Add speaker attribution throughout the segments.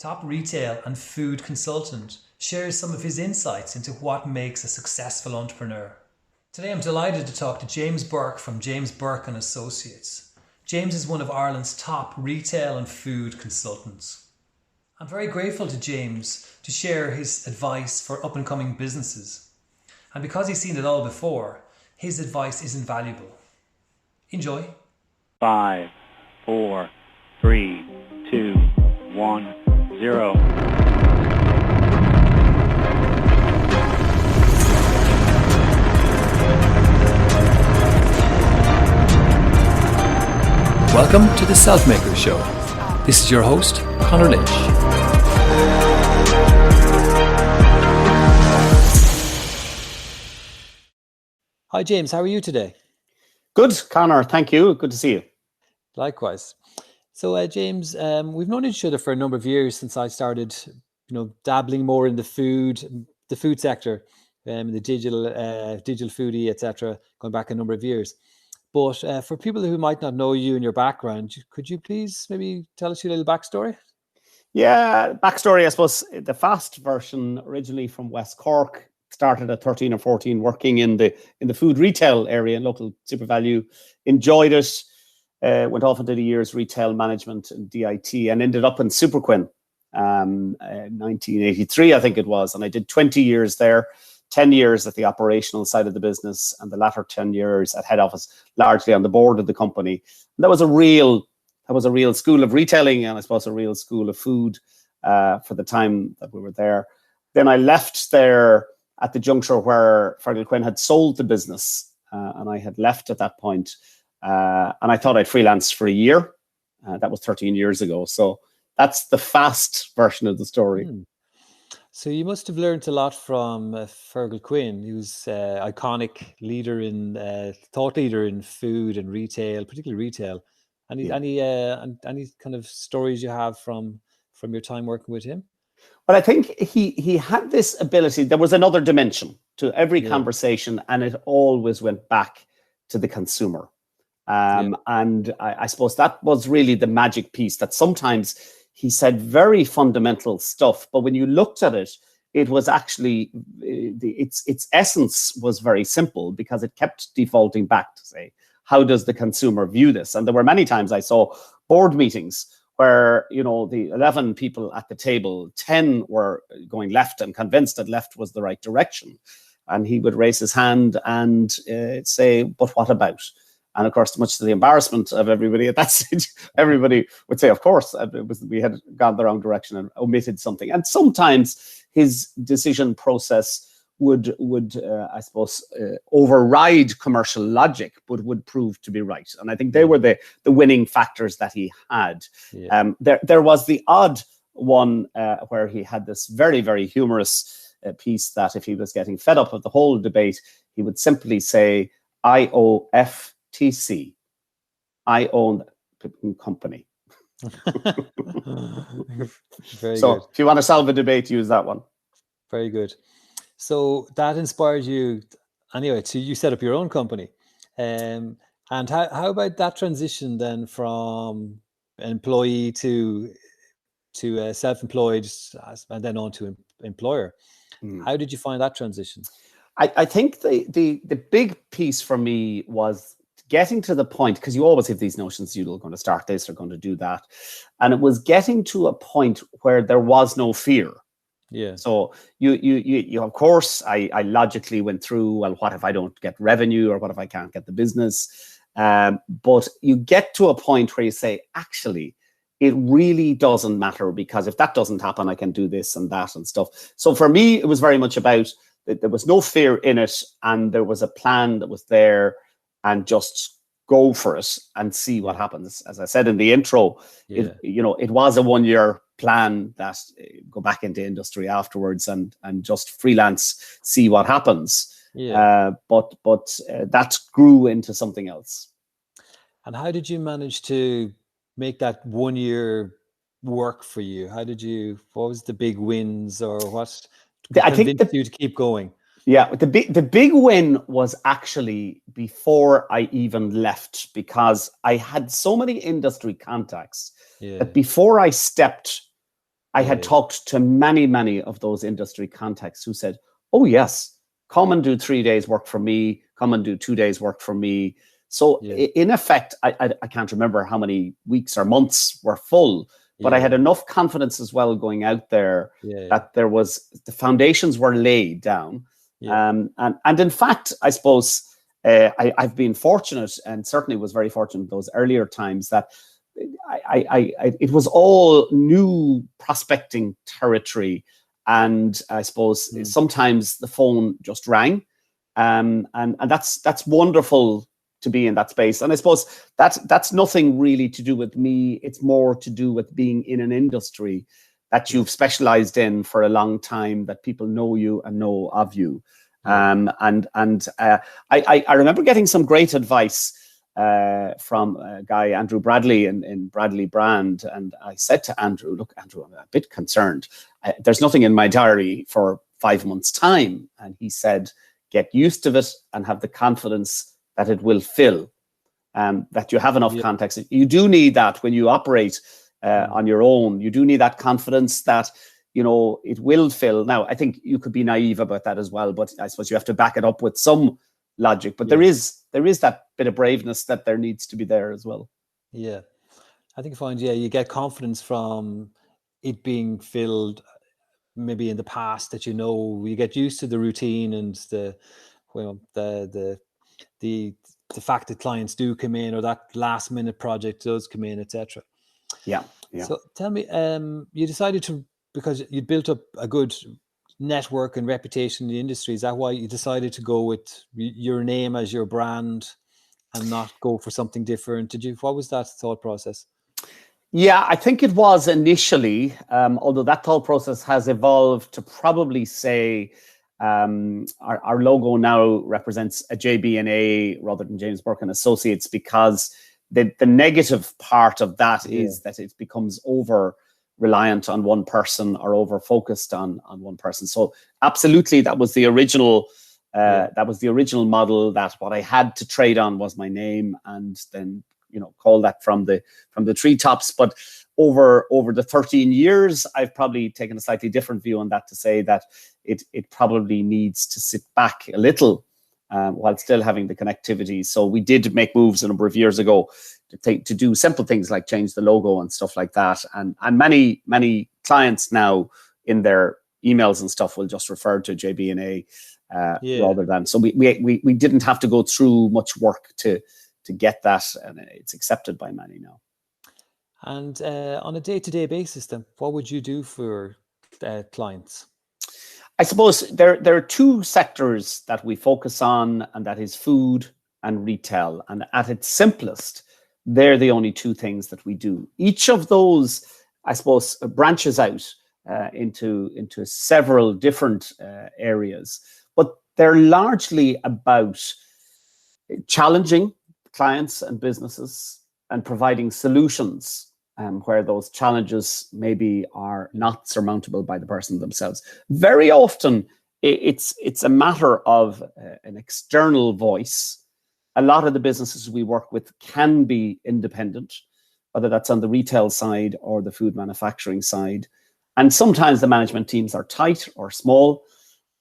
Speaker 1: top retail and food consultant, shares some of his insights into what makes a successful entrepreneur. Today I'm delighted to talk to James Burke from James Burke and Associates. James is one of Ireland's top retail and food consultants. I'm very grateful to James to share his advice for up-and-coming businesses. And because he's seen it all before, his advice is invaluable. Enjoy.
Speaker 2: 5, 4, 3, 2, 1, 0.
Speaker 1: Welcome to the Selfmaker Show. This is your host, ConorLyn.ch. Hi James, how are you today?
Speaker 3: Good, Connor. Thank you. Good to see you.
Speaker 1: Likewise. So James, we've known each other for a number of years since I started, dabbling more in the food sector, the digital foodie, etc. Going back a number of years. But for people who might not know you and your background, could you please maybe tell us your little backstory?
Speaker 3: Yeah, backstory, I suppose, the fast version, originally from West Cork, started at 13 or 14 working in the food retail area, local Supervalu, enjoyed it, went off into the years retail management and DIT and ended up in Superquinn, 1983, I think it was. And I did 20 years there. 10 years at the operational side of the business and the latter 10 years at head office, largely on the board of the company. And that was a real school of retailing and I suppose a real school of food for the time that we were there. Then I left there at the juncture where Superquinn had sold the business and I had left at that point. And I thought I'd freelance for a year. That was 13 years ago. So that's the fast version of the story.
Speaker 1: So you must have learned a lot from Superquinn, who's iconic leader thought leader in food and retail, particularly retail. Any kind of stories you have from your time working with him?
Speaker 3: Well, I think he had this ability. There was another dimension to every conversation, and it always went back to the consumer. And I suppose that was really the magic piece, that sometimes he said very fundamental stuff, but when you looked at it, it was actually its essence was very simple because it kept defaulting back to say, how does the consumer view this? And there were many times I saw board meetings where, the 11 people at the table, 10 were going left and convinced that left was the right direction. And he would raise his hand and say, but what about? And of course, much to the embarrassment of everybody at that stage, everybody would say, of course, we had gone the wrong direction and omitted something. And sometimes his decision process would I suppose, override commercial logic, but would prove to be right. And I think they were the winning factors that he had. Yeah. There was the odd one where he had this very, very humorous piece that if he was getting fed up of the whole debate, he would simply say, IOFTC. I own the company.
Speaker 1: Very
Speaker 3: so
Speaker 1: good.
Speaker 3: If you want to solve a debate, use that one.
Speaker 1: Very good. So that inspired you anyway, so you set up your own company. And how about that transition then from employee to self-employed and then on to employer? How did you find that transition?
Speaker 3: I think the big piece for me was getting to the point, because you always have these notions, you're going to start this or going to do that. And it was getting to a point where there was no fear.
Speaker 1: Yeah.
Speaker 3: So you of course, I logically went through, well, what if I don't get revenue or what if I can't get the business? But you get to a point where you say, actually, it really doesn't matter, because if that doesn't happen, I can do this and that and stuff. So for me, it was very much about there was no fear in it, and there was a plan that was there, and just go for it and see what happens. As I said in the intro, it was a 1-year plan that go back into industry afterwards and just freelance, see what happens. But that grew into something else.
Speaker 1: And how did you manage to make that 1 year work for you? What was the big wins, or what convinced you to keep going?
Speaker 3: Yeah, the big win was actually before I even left, because I had so many industry contacts that before I stepped I had talked to many of those industry contacts who said, oh yes, come and do 3 days work for me, come and do 2 days work for me. So in effect, I can't remember how many weeks or months were full, but I had enough confidence as well going out there that the foundations were laid down. And in fact, I suppose I've been fortunate, and certainly was very fortunate those earlier times, that it was all new prospecting territory. And I suppose sometimes the phone just rang, and that's wonderful to be in that space. And I suppose that's nothing really to do with me. It's more to do with being in an industry that you've specialized in for a long time, that people know you and know of you. I remember getting some great advice from a guy, Andrew Bradley, in Bradley Brand. And I said to Andrew, look, Andrew, I'm a bit concerned. There's nothing in my diary for 5 months' time. And he said, get used to it and have the confidence that it will fill, that you have enough contacts. You do need that when you operate on your own. You do need that confidence that, it will fill. Now, I think you could be naive about that as well, but I suppose you have to back it up with some logic. But there is that bit of braveness that there needs to be there as well. Yeah.
Speaker 1: I think you find, you get confidence from it being filled maybe in the past, that you get used to the routine and the fact that clients do come in, or that last minute project does come in, etc.
Speaker 3: Yeah.
Speaker 1: So tell me, you decided to, because you'd built up a good network and reputation in the industry, is that why you decided to go with your name as your brand and not go for something different? What was that thought process?
Speaker 3: Yeah, I think it was initially, although that thought process has evolved to probably say our logo now represents a JB&A rather than James Burke and Associates, because the negative part of that is that it becomes over reliant on one person or over focused on one person. So absolutely, that was the original model, that what I had to trade on was my name, and then call that from the treetops. But over the 13 years, I've probably taken a slightly different view on that, to say that it probably needs to sit back a little while still having the connectivity. So we did make moves a number of years ago to do simple things like change the logo and stuff like that. And many clients now in their emails and stuff will just refer to JB&A rather than. So we didn't have to go through much work to get that, and it's accepted by many now.
Speaker 1: And on a day-to-day basis, then, what would you do for clients?
Speaker 3: I suppose there are two sectors that we focus on, and that is food and retail. And at its simplest, they're the only two things that we do. Each of those, I suppose, branches out into several different areas, but they're largely about challenging clients and businesses and providing solutions where those challenges maybe are not surmountable by the person themselves. Very often, it's a matter of an external voice. A lot of the businesses we work with can be independent, whether that's on the retail side or the food manufacturing side. And sometimes the management teams are tight or small,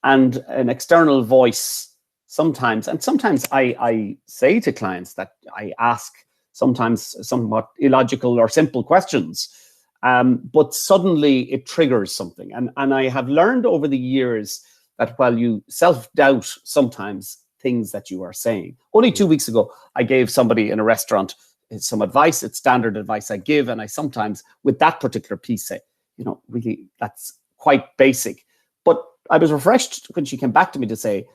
Speaker 3: and an external voice sometimes I say to clients that I ask sometimes somewhat illogical or simple questions, but suddenly it triggers something. And I have learned over the years that while you self-doubt sometimes things that you are saying. Only 2 weeks ago, I gave somebody in a restaurant some advice. It's standard advice I give. And I sometimes, with that particular piece, say, really, that's quite basic. But I was refreshed when she came back to me to say,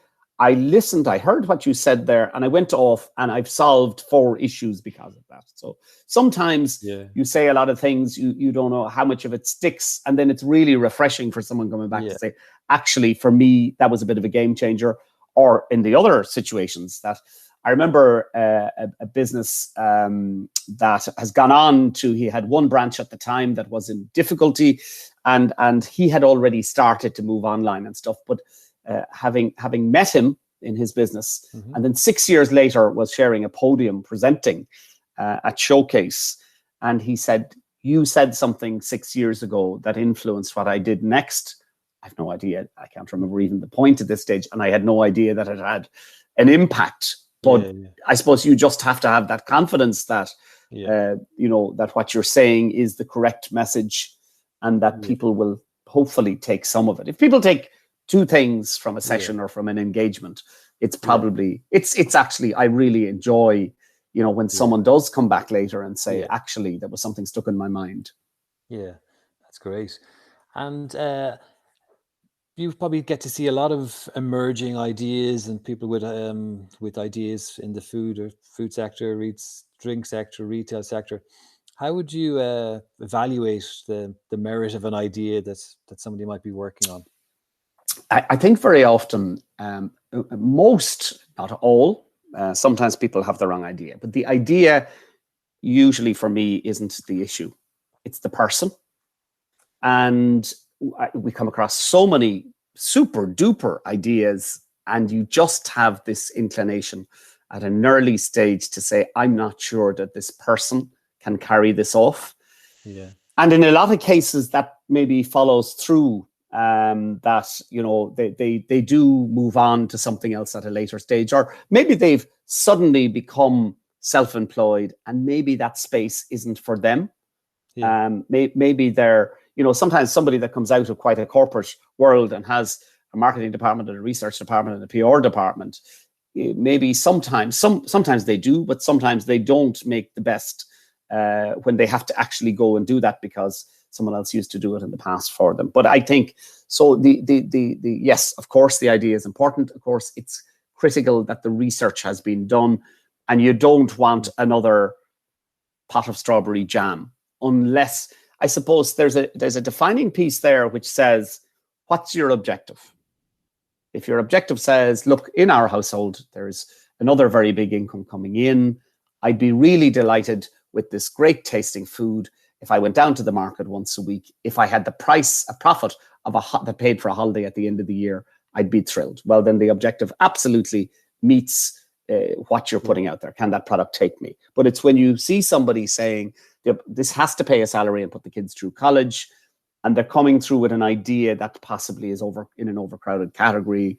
Speaker 3: I listened, I heard what you said there, and I went off and I've solved 4 issues because of that. So sometimes you say a lot of things, you don't know how much of it sticks. And then it's really refreshing for someone coming back to say, actually, for me, that was a bit of a game changer. Or in the other situations that I remember a business that has gone on to, he had one branch at the time that was in difficulty, and he had already started to move online and stuff. But having met him in his business, and then 6 years later was sharing a podium presenting at Showcase. And he said, you said something 6 years ago that influenced what I did next. I've no idea. I can't remember even the point at this stage. And I had no idea that it had an impact. But I suppose you just have to have that confidence that, that what you're saying is the correct message and that people will hopefully take some of it. If people take 2 things from a session or from an engagement, it's probably, it's actually, I really enjoy, when someone does come back later and say, actually, there was something stuck in my mind.
Speaker 4: Yeah, that's great. And you probably get to see a lot of emerging ideas and people with ideas in the food sector, drink sector, retail sector. How would you evaluate the merit of an idea that somebody might be working on?
Speaker 3: I think very often, most, not all, sometimes people have the wrong idea, but the idea usually for me isn't the issue. It's the person. And we come across so many super duper ideas, and you just have this inclination at an early stage to say, I'm not sure that this person can carry this off.
Speaker 4: Yeah.
Speaker 3: And in a lot of cases that maybe follows through, that, they do move on to something else at a later stage, or maybe they've suddenly become self-employed and maybe that space isn't for them. Yeah. Maybe they're, sometimes somebody that comes out of quite a corporate world and has a marketing department and a research department and a PR department, maybe sometimes they do, but sometimes they don't make the best when they have to actually go and do that because someone else used to do it in the past for them. But I think, so the yes, of course, the idea is important. Of course, it's critical that the research has been done, and you don't want another pot of strawberry jam unless, I suppose there's a defining piece there which says, what's your objective? If your objective says, look, in our household, there's another very big income coming in. I'd be really delighted with this great tasting food if I went down to the market once a week. If I had a profit of that paid for a holiday at the end of the year, I'd be thrilled. Well, then the objective absolutely meets what you're putting out there. Can that product take me? But it's when you see somebody saying, this has to pay a salary and put the kids through college, and they're coming through with an idea that possibly is in an overcrowded category,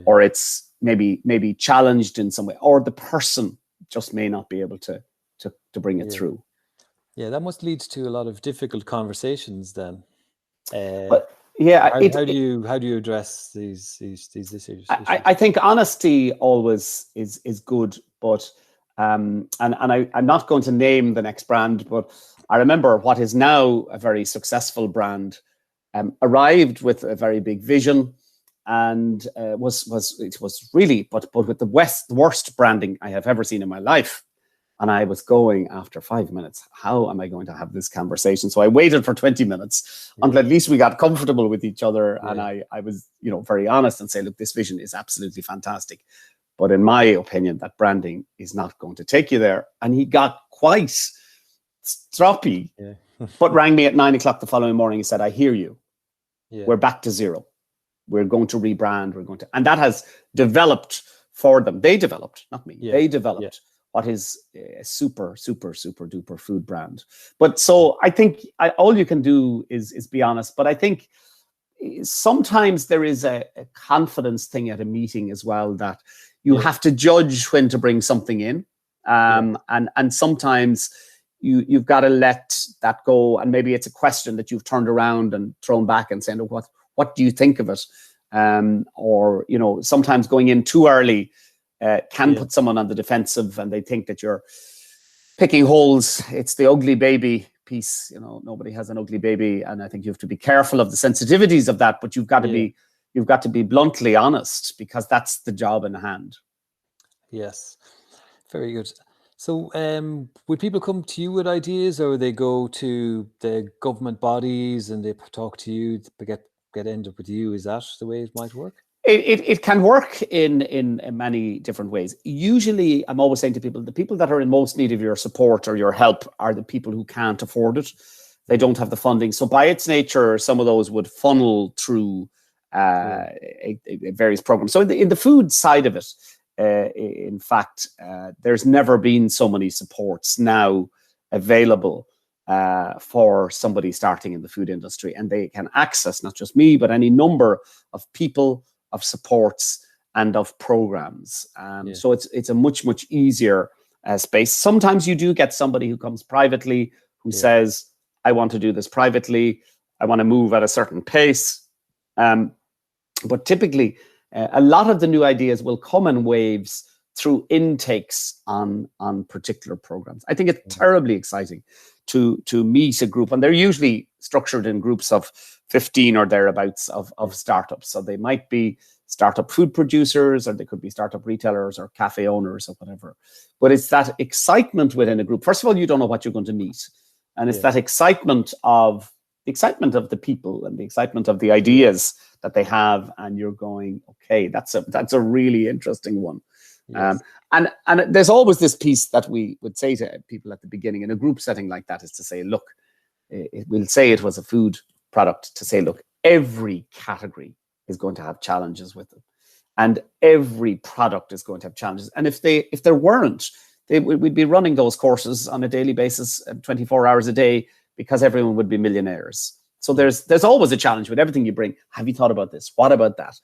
Speaker 3: or it's maybe challenged in some way, or the person just may not be able to bring it through.
Speaker 4: Yeah, that must lead to a lot of difficult conversations then.
Speaker 3: But yeah,
Speaker 4: how do you address these issues?
Speaker 3: I think honesty always is good, but and I'm not going to name the next brand, but I remember what is now a very successful brand arrived with a very big vision, and was really, but with the worst branding I have ever seen in my life. And I was going after 5 minutes, how am I going to have this conversation? So I waited for 20 minutes until at least we got comfortable with each other. Yeah. And I was, very honest and say, look, this vision is absolutely fantastic. But in my opinion, that branding is not going to take you there. And he got quite stroppy, but rang me at 9 o'clock the following morning and said, I hear you. Yeah. We're back to zero. We're going to rebrand. And that has developed for them. They developed, not me. Yeah. They developed what is a super, super, super duper food brand. But so I think all you can do is be honest. But I think sometimes there is a confidence thing at a meeting as well, that you have to judge when to bring something in. And sometimes you've got to let that go. And maybe it's a question that you've turned around and thrown back and saying, oh, what do you think of it? Or, sometimes going in too early can put someone on the defensive, and they think that you're picking holes. It's the ugly baby piece. Nobody has an ugly baby, and I think you have to be careful of the sensitivities of that. But you've got to be bluntly honest, because that's the job in hand.
Speaker 4: Yes, very good. So, would people come to you with ideas, or they go to the government bodies and they talk to you to end up with you? Is that the way it might work?
Speaker 3: It can work in many different ways. Usually, I'm always saying to people, the people that are in most need of your support or your help are the people who can't afford it. They don't have the funding. So by its nature, some of those would funnel through various programs. So in the food side of it, in fact, there's never been so many supports now available for somebody starting in the food industry, and they can access not just me, but any number of people, of supports, and of programs. So it's a much easier space. Sometimes you do get somebody who comes privately who says, I want to do this privately, I want to move at a certain pace. But typically, a lot of the new ideas will come in waves through intakes on particular programs. I think it's terribly exciting to meet a group, and they're usually structured in groups of 15 or thereabouts of startups. So they might be startup food producers, or they could be startup retailers or cafe owners or whatever. But it's that excitement within a group. First of all, you don't know what you're going to meet. And it's that excitement of the people and the excitement of the ideas that they have. And you're going, okay, that's a really interesting one. Yes. And there's always this piece that we would say to people at the beginning in a group setting like that, is to say, look, we'll say it was a food product, to say, look, every category is going to have challenges with them, and every product is going to have challenges. And if there weren't, we'd be running those courses on a daily basis, 24 hours a day, because everyone would be millionaires. So there's always a challenge with everything you bring. Have you thought about this? What about that?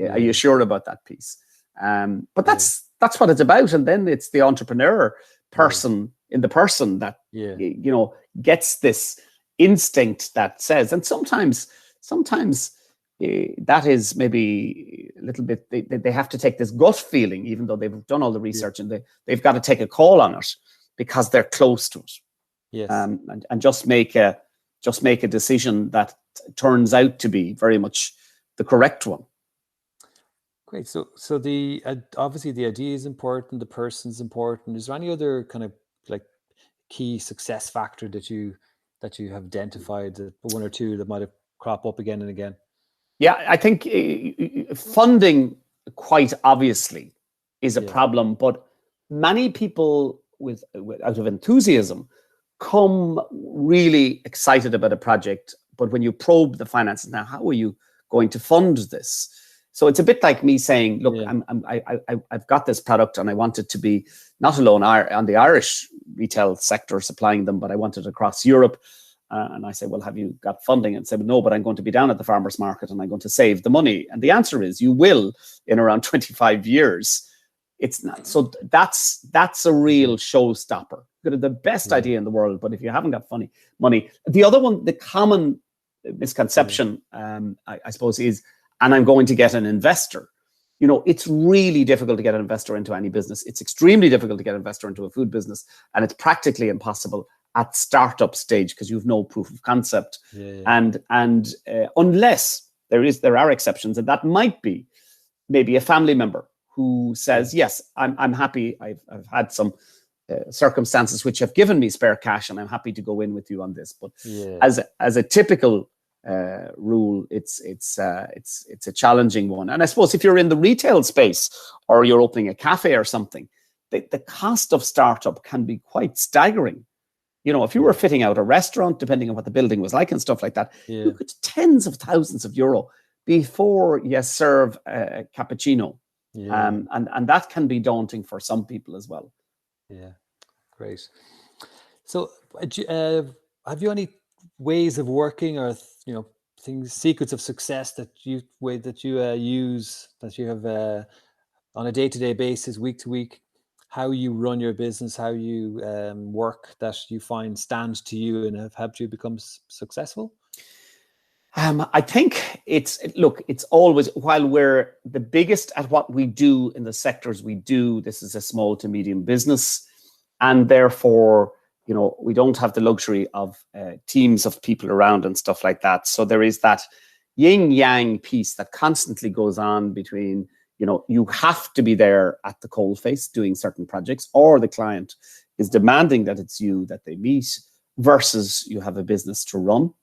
Speaker 3: Are you sure about that piece? But that's what it's about. And then it's the entrepreneur person in the person that gets this instinct that says, and sometimes that is maybe a little bit, they have to take this gut feeling, even though they've done all the research, and they've got to take a call on it because they're close to it. Yes. And just make a decision that turns out to be very much the correct one.
Speaker 4: Great. So the obviously the idea is important, the person's important. Is there any other kind of like key success factor that you have identified, one or two that might have crop up again and again?
Speaker 3: Yeah, I think funding quite obviously is a problem, but many people with out of enthusiasm come really excited about a project, but when you probe the finances, now how are you going to fund this? So it's a bit like me saying, look, I've got this product and I want it to be not alone on the Irish retail sector supplying them, but I want it across Europe. And I say, well, have you got funding? And say, well, no, but I'm going to be down at the farmer's market and I'm going to save the money. And the answer is you will in around 25 years. It's not. So that's a real showstopper. You've got the best idea in the world, but if you haven't got money. The other one, the common misconception, I suppose, is, and I'm going to get an investor. You know, it's really difficult to get an investor into any business. It's extremely difficult to get an investor into a food business, and it's practically impossible at startup stage because you've no proof of concept. And unless there are exceptions, and that might be maybe a family member who says, yes, I'm happy. I've had some circumstances which have given me spare cash, and I'm happy to go in with you on this. But as a typical rule, it's a challenging one. And I suppose if you're in the retail space or you're opening a cafe or something, the cost of startup can be quite staggering. You know, if you were fitting out a restaurant, depending on what the building was like and stuff like that, you could tens of thousands of euro before you serve a cappuccino. And that can be daunting for some people as well.
Speaker 4: Yeah, great. So have you any ways of working, or secrets of success that you use, that you have on a day-to-day basis, week to week, how you run your business, how you work, that you find stand to you and have helped you become successful?
Speaker 3: I think it's always, while we're the biggest at what we do in the sectors we do, this is a small to medium business, and therefore, we don't have the luxury of teams of people around and stuff like that. So there is that yin yang piece that constantly goes on between, you have to be there at the coalface doing certain projects, or the client is demanding that it's you that they meet, versus you have a business to run.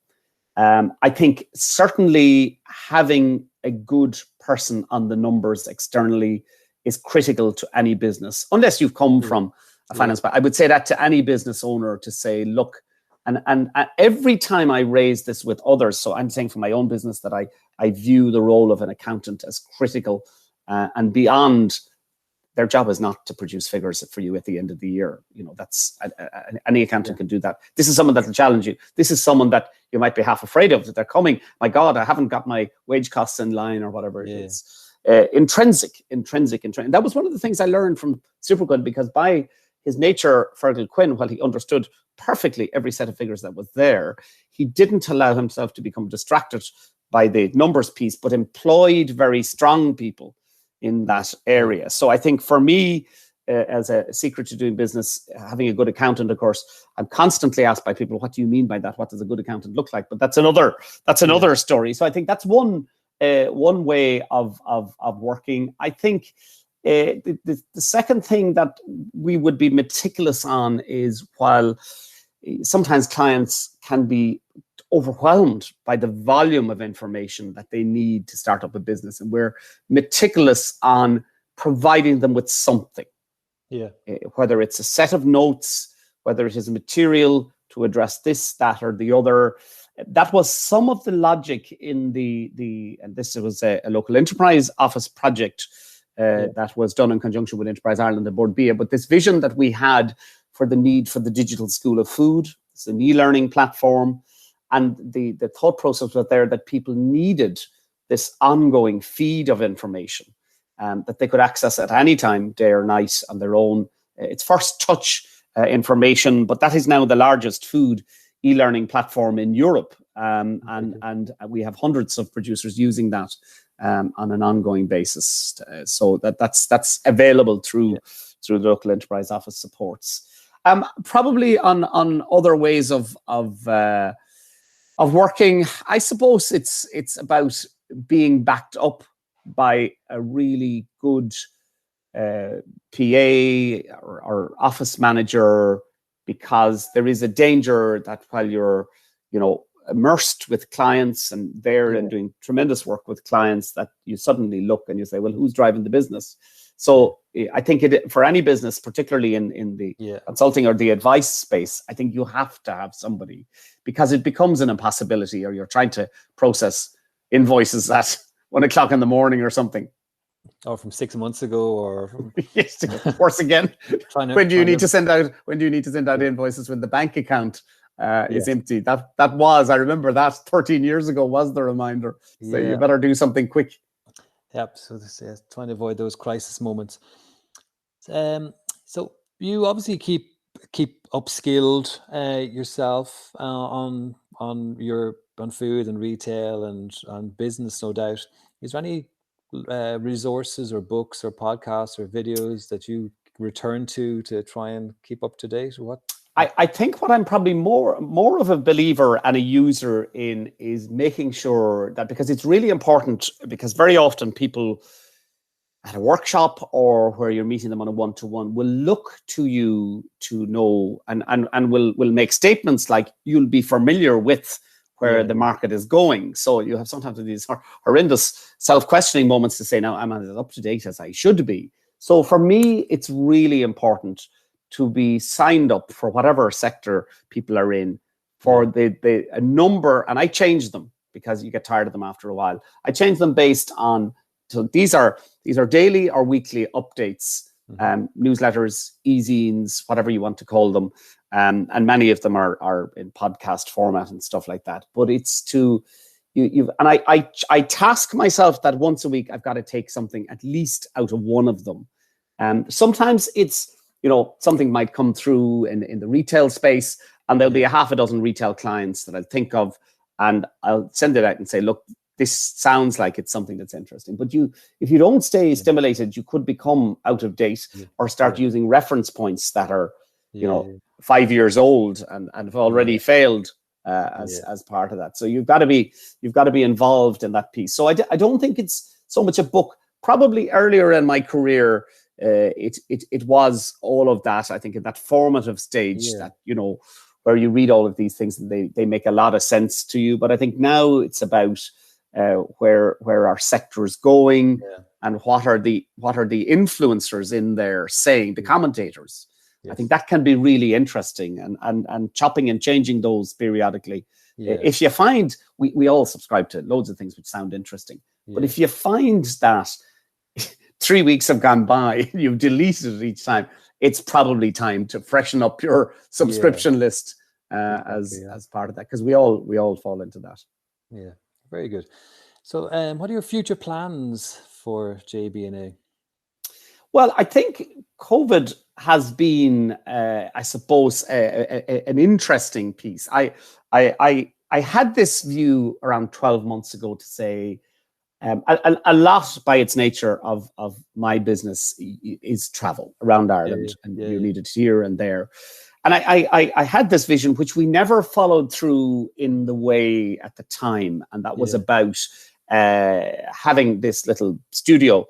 Speaker 3: I think certainly having a good person on the numbers externally is critical to any business, unless you've come from a finance background. I would say that to any business owner, to say, look, and every time I raise this with others, so I'm saying for my own business that I view the role of an accountant as critical and beyond their job is not to produce figures for you at the end of the year. That's any accountant can do that. This is someone that will challenge you. This is someone that you might be half afraid of, that they're coming. My God, I haven't got my wage costs in line or whatever it is. Intrinsic. That was one of the things I learned from Superquinn, because by his nature, Fergal Quinn, while he understood perfectly every set of figures that was there, he didn't allow himself to become distracted by the numbers piece, but employed very strong people in that area. So I think for me, as a secret to doing business, having a good accountant, of course, I'm constantly asked by people, what do you mean by that? What does a good accountant look like? But that's another story. So I think that's one way of working. I think the second thing that we would be meticulous on is, while sometimes clients can be overwhelmed by the volume of information that they need to start up a business, and we're meticulous on providing them with something. Whether it's a set of notes, whether it is material to address this, that, or the other. That was some of the logic in and this was a local enterprise office project that was done in conjunction with Enterprise Ireland and Board BA. But this vision that we had for the need for the digital school of food, it's an e-learning platform, and the thought process was there that people needed this ongoing feed of information that they could access at any time, day or night, on their own. It's first touch information, but that is now the largest food e-learning platform in Europe, and we have hundreds of producers using that on an ongoing basis. So that's available through the local enterprise office supports. Probably on other ways of working, I suppose it's about being backed up by a really good PA or office manager, because there is a danger that while you're, immersed with clients and there and doing tremendous work with clients, that you suddenly look and you say, well, who's driving the business? So I think for any business, particularly in the consulting or the advice space, I think you have to have somebody, because it becomes an impossibility, or you're trying to process invoices at 1 o'clock in the morning or something.
Speaker 4: Or from 6 months ago, or from...
Speaker 3: Yes, worse again. When do you need to send out invoices when the bank account is empty? That was, I remember that 13 years ago was the reminder. So you better do something quick.
Speaker 4: Yep. So trying to avoid those crisis moments. So you obviously keep upskilled yourself on food and retail and on business, no doubt. Is there any resources or books or podcasts or videos that you return to try and keep up to date? Or what?
Speaker 3: I think what I'm probably more of a believer and a user in is making sure that, because it's really important, because very often people at a workshop or where you're meeting them on a one-to-one will look to you to know and will make statements like, you'll be familiar with where the market is going. So you have sometimes these horrendous self-questioning moments to say, now, am I as up to date as I should be? So for me, it's really important to be signed up for whatever sector people are in for a number, and I change them because you get tired of them after a while. I change them based on, so these are daily or weekly updates, newsletters, e-zines, whatever you want to call them. And many of them are in podcast format and stuff like that. But it's to I task myself that once a week I've got to take something at least out of one of them. Sometimes it's, something might come through in the retail space, and there'll be a half a dozen retail clients that I'll think of, and I'll send it out and say, look, this sounds like it's something that's interesting. But if you don't stay stimulated, you could become out of date or start using reference points that are, 5 years old and have already failed as part of that. So you've got to be involved in that piece. So I don't think it's so much a book. Probably earlier in my career, it was all of that. I think in that formative stage that, where you read all of these things and they make a lot of sense to you. But I think now it's about where our sector is going and what are the influencers in there saying, the commentators. I think that can be really interesting, and chopping and changing those periodically. If you find, we all subscribe to loads of things which sound interesting, but if you find that 3 weeks have gone by, you've deleted it each time. It's probably time to freshen up your subscription list as part of that, because we all fall into that.
Speaker 4: Yeah, very good. So, what are your future plans for JB&A?
Speaker 3: Well, I think COVID has been, I suppose, an interesting piece. I had this view around 12 months ago to say, a lot by its nature of my business is travel around Ireland, and you need it here and there. And I had this vision, which we never followed through in the way at the time, and that was about having this little studio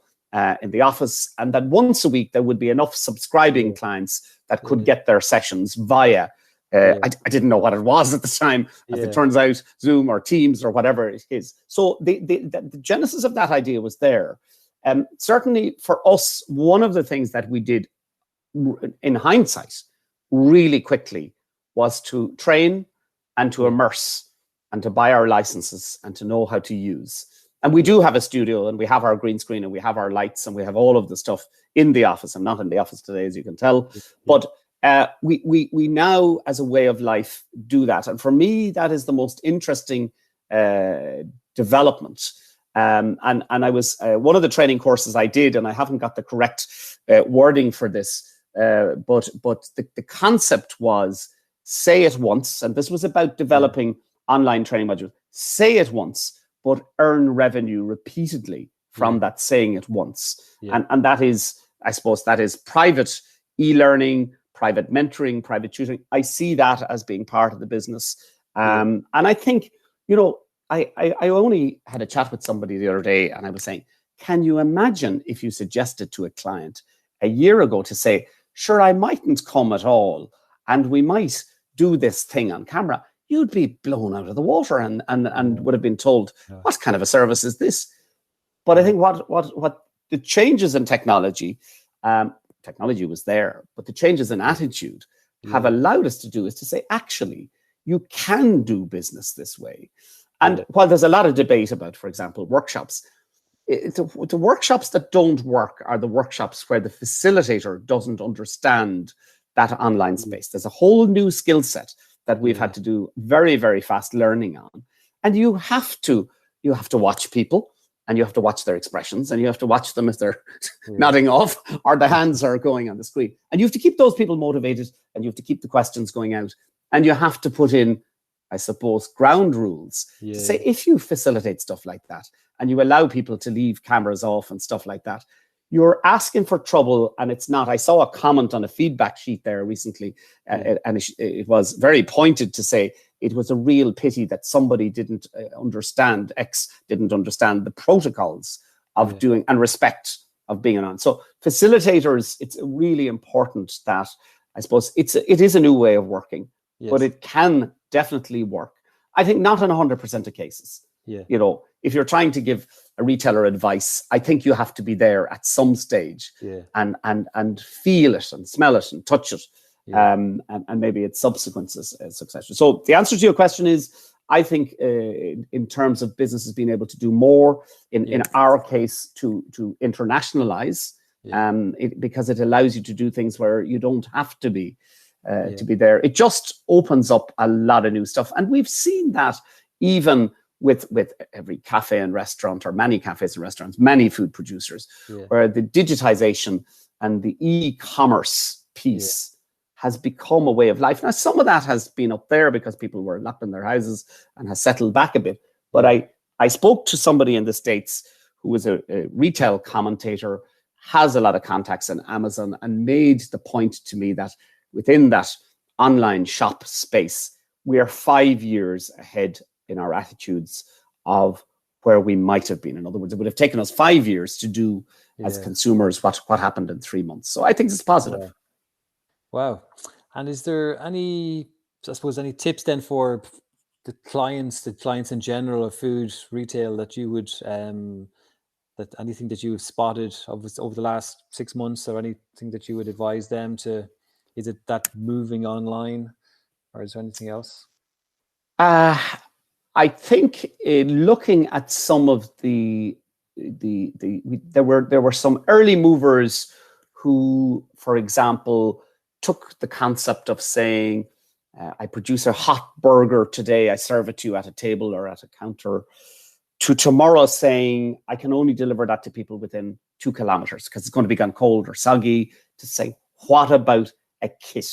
Speaker 3: in the office, and that once a week there would be enough subscribing clients that could get their sessions via I didn't know what it was at the time. As it turns out, Zoom or Teams or whatever it is. So the genesis of that idea was there. Certainly for us, one of the things that we did in hindsight really quickly was to train and to immerse and to buy our licenses and to know how to use. And we do have a studio, and we have our green screen, and we have our lights, and we have all of the stuff in the office. I'm not in the office today, as you can tell, but we now, as a way of life, do that. And for me, that is the most interesting development. And I was one of the training courses I did, and I haven't got the correct wording for this, but the concept was say it once, and this was about developing online training modules. Say it once, but earn revenue repeatedly from that saying it once. And that is, I suppose, that is private e-learning, private mentoring, private tutoring. I see that as being part of the business. And I think, I only had a chat with somebody the other day, and I was saying, can you imagine if you suggested to a client a year ago to say, sure, I mightn't come at all, and we might do this thing on camera? You'd be blown out of the water and would have been told, what kind of a service is this? But I think what the changes in technology, technology was there, but the changes in attitude have allowed us to do is to say, actually, you can do business this way. And while there's a lot of debate about, for example, workshops, the workshops that don't work are the workshops where the facilitator doesn't understand that online space. There's a whole new skill set that we've had to do very, very fast learning on. And you have to watch people, and you have to watch their expressions, and you have to watch them if they're nodding off or the hands are going on the screen. And you have to keep those people motivated, and you have to keep the questions going out. And you have to put in, I suppose, ground rules to say, if you facilitate stuff like that and you allow people to leave cameras off and stuff like that, you're asking for trouble. And it's not. I saw a comment on a feedback sheet there recently, and it was very pointed to say it was a real pity that somebody didn't understand the protocols of doing and respect of being on. So facilitators, it's really important that, I suppose, it is a new way of working, but it can definitely work. I think not in 100% of cases. If you're trying to give a retailer advice, I think you have to be there at some stage and feel it and smell it and touch it. And maybe its subsequent succession. So the answer to your question is, I think in terms of businesses being able to do more, in our case, to internationalize, because it allows you to do things where you don't have to be there. It just opens up a lot of new stuff. And we've seen that even with every cafe and restaurant, or many cafes and restaurants, many food producers, where the digitization and the e-commerce piece has become a way of life. Now, some of that has been up there because people were locked in their houses and has settled back a bit. But I spoke to somebody in the States who was a retail commentator, has a lot of contacts in Amazon, and made the point to me that within that online shop space, we are 5 years ahead in our attitudes of where we might have been. In other words, it would have taken us 5 years to do as consumers what happened in 3 months. So I think it's positive.
Speaker 4: Wow. And is there any tips then for the clients in general of food retail that you would, that anything that you've spotted over the last 6 months, or anything that you would advise them to? Is it that moving online, or is there anything else?
Speaker 3: I think looking at some of the there were some early movers who, for example, took the concept of saying, I produce a hot burger today, I serve it to you at a table or at a counter, to tomorrow saying, I can only deliver that to people within 2 kilometers because it's going to be gone cold or soggy, to say, what about a kit?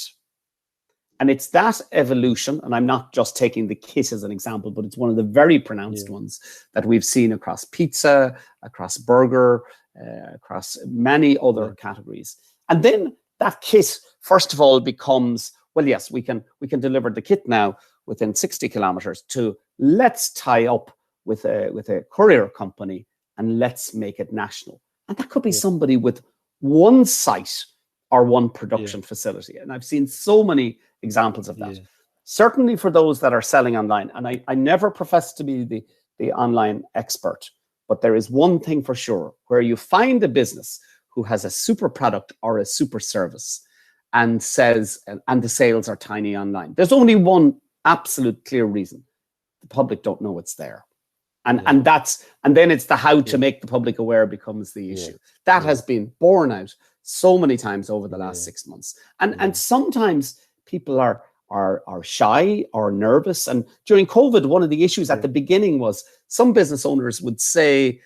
Speaker 3: And it's that evolution, and I'm not just taking the kit as an example, but it's one of the very pronounced ones that we've seen across pizza, across burger, across many other categories. And then that kit, first of all, becomes, well, yes, we can deliver the kit now within 60 kilometers, to let's tie up with a courier company and let's make it national. And that could be somebody with one site or one production facility. And I've seen so many examples of that. Certainly for those that are selling online. And I never profess to be the online expert, but there is one thing for sure, where you find a business who has a super product or a super service and says, and the sales are tiny online. There's only one absolute clear reason. The public don't know it's there. And then it's the how to make the public aware becomes the issue. That has been borne out so many times over the last 6 months. And sometimes people are shy or nervous. And during COVID, one of the issues at the beginning was some business owners would say,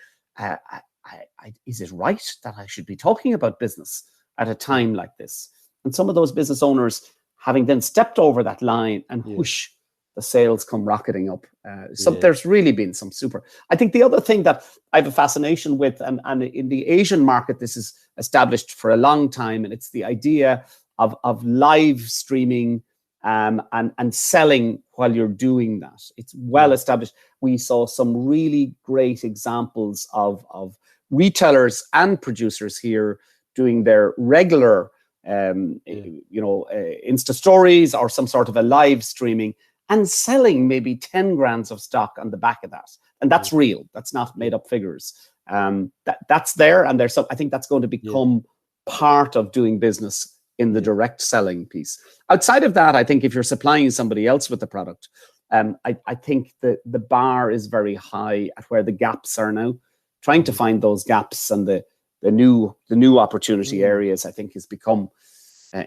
Speaker 3: is it right that I should be talking about business at a time like this? And some of those business owners, having then stepped over that line, and whoosh, the sales come rocketing up. So there's really been some super. I think the other thing that I have a fascination with, and in the Asian market, this is established for a long time, and it's the idea of live streaming and selling while you're doing that. It's well established. We saw some really great examples of retailers and producers here doing their regular Insta stories or some sort of a live streaming, and selling maybe 10 grand of stock on the back of that. And that's real. That's not made up figures. That's there. And I think that's going to become part of doing business in the direct selling piece. Outside of that, I think if you're supplying somebody else with the product, I think the bar is very high at where the gaps are now. Trying to find those gaps and the new opportunity areas, I think, has become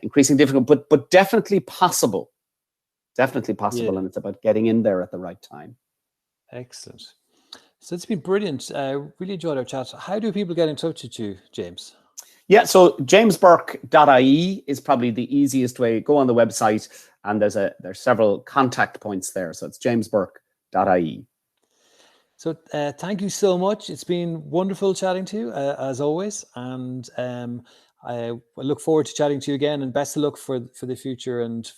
Speaker 3: increasingly difficult, but definitely possible. Definitely possible, and it's about getting in there at the right time.
Speaker 4: Excellent. So it's been brilliant. Really enjoyed our chat. How do people get in touch with you, James?
Speaker 3: Yeah, so jamesburke.ie is probably the easiest way. Go on the website, and there's several contact points there. So it's jamesburke.ie.
Speaker 4: So thank you so much. It's been wonderful chatting to you, as always. And I look forward to chatting to you again, and best of luck for the future, and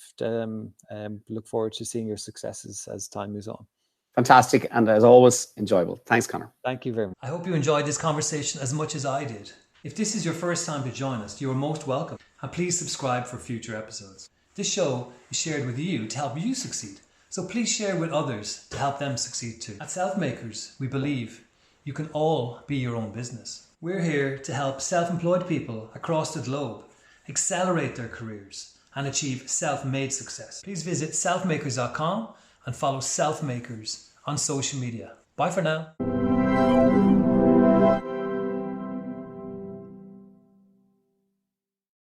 Speaker 4: look forward to seeing your successes as time moves on.
Speaker 3: Fantastic. And as always, enjoyable. Thanks, Conor.
Speaker 4: Thank you very much.
Speaker 1: I hope you enjoyed this conversation as much as I did. If this is your first time to join us, you are most welcome. And please subscribe for future episodes. This show is shared with you to help you succeed. So please share with others to help them succeed too. At Selfmakers, we believe you can all be your own business. We're here to help self-employed people across the globe accelerate their careers and achieve self-made success. Please visit selfmakers.com and follow Selfmakers on social media. Bye for now.